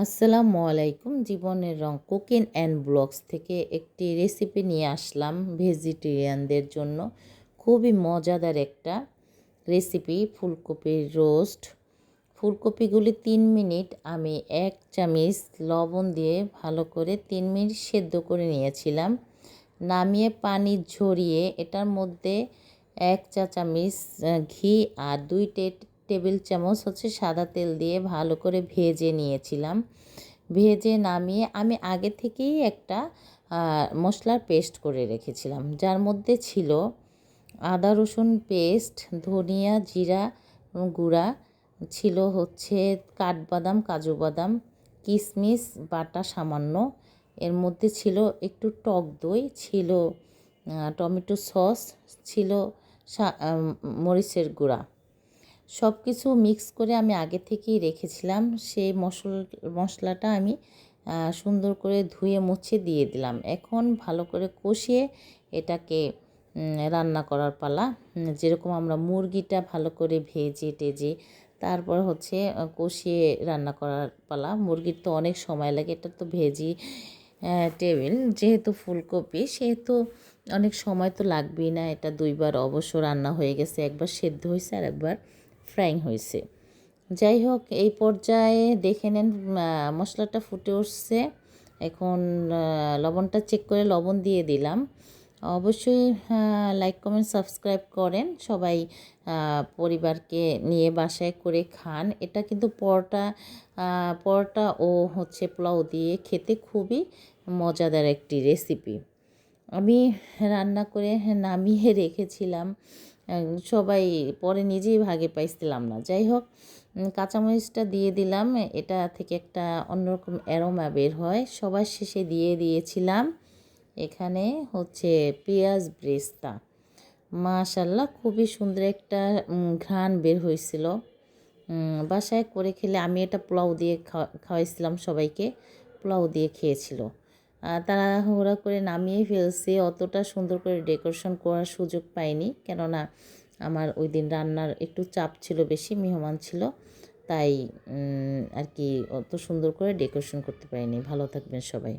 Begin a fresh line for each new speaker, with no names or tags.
আসসালামু আলাইকুম। জীবনের রং কুকিং অ্যান্ড ব্লগস থেকে একটি রেসিপি নিয়ে আসলাম ভেজিটেরিয়ানদের জন্য। খুবই মজাদার একটা রেসিপি, ফুলকপির রোস্ট। ফুলকপিগুলি 3 মিনিট আমি 1 চামচ লবণ দিয়ে ভালো করে 3 মিনিট সেদ্ধ করে নিয়েছিলাম। নামিয়ে পানি ঝরিয়ে এটার মধ্যে 1 চা চামচ ঘি আর 2 টেবিল চামচ সাদা তেল দিয়ে ভালো করে ভেজে নিয়েছিলাম। ভেজে নামিয়ে আমি আগে থেকেই একটা মশলার পেস্ট করে রেখেছিলাম, যার মধ্যে ছিল আদা রসুন পেস্ট, ধনিয়া জিরা গুঁড়া, ছিল কাঠবাদাম কাজু বাদাম, কিশমিশ বাটা সামান্য, এর মধ্যে ছিল একটু টক দই, ছিল টমেটো সস, ছিল মরিচের গুঁড়া। সব কিছু মিক্স করে আমি আগে থেকেই রেখেছিলাম। সেই মশলাটা আমি সুন্দর করে ধুয়ে মুছে দিয়ে দিলাম। এখন ভালো করে কষিয়ে এটাকে রান্না করার পালা। যেরকম আমরা মুরগিটা ভালো করে ভেজে টেজে তারপর কষিয়ে রান্না করার পালা। মুরগির তো অনেক সময় লাগে, এটা তো ভেজি টেবিল, যেহেতু ফুলকপি সেহেতু অনেক সময় তো লাগবেই না। এটা 2বার অবশ্য রান্না হয়ে গেছে, একবার সেদ্ধ হয়েছে আর একবার ফ্রাইং হয়েছে। যাই হোক, এই পর্যায়ে দেখে নেন মশলাটা ফুটে উঠছে। এখন লবণটা চেক করে লবণ দিয়ে দিলাম। অবশ্যই লাইক কমেন্ট সাবস্ক্রাইব করেন সবাই, পরিবারকে নিয়ে বাসায় করে খান। এটা কিন্তু পরোটা ও পোলাও দিয়ে খেতে খুবই মজাদার একটি রেসিপি। আমি রান্না করে নামিয়ে রেখেছিলাম, সবাই পরে নিজেই ভাগে পাইছিলাম না। যাই হোক, কাঁচামরিচটা দিয়ে দিলাম, এটা থেকে একটা অন্যরকম অ্যারোমা বের হয়। সবার শেষে দিয়ে দিয়েছিলাম এখানে পেঁয়াজ ব্রেস্তা। মাশাল্লাহ, খুবই সুন্দর একটা ঘ্রাণ বের হয়েছিল। বাসায় করে খেলে, আমি এটা পোলাও দিয়ে খাওয়াইছিলাম সবাইকে, পোলাও দিয়ে খেয়েছিল। তাড়াহুড়া করে নামিয়ে ফেলছি, অতটা সুন্দর করে ডেকোরেশন করার সুযোগ পাইনি, কেননা আমার ওই দিন রান্নার একটু চাপ ছিল, বেশি মেহমান ছিল, তাই আর কি অত সুন্দর করে ডেকোরেশন করতে পারিনি। ভালো থাকবেন সবাই।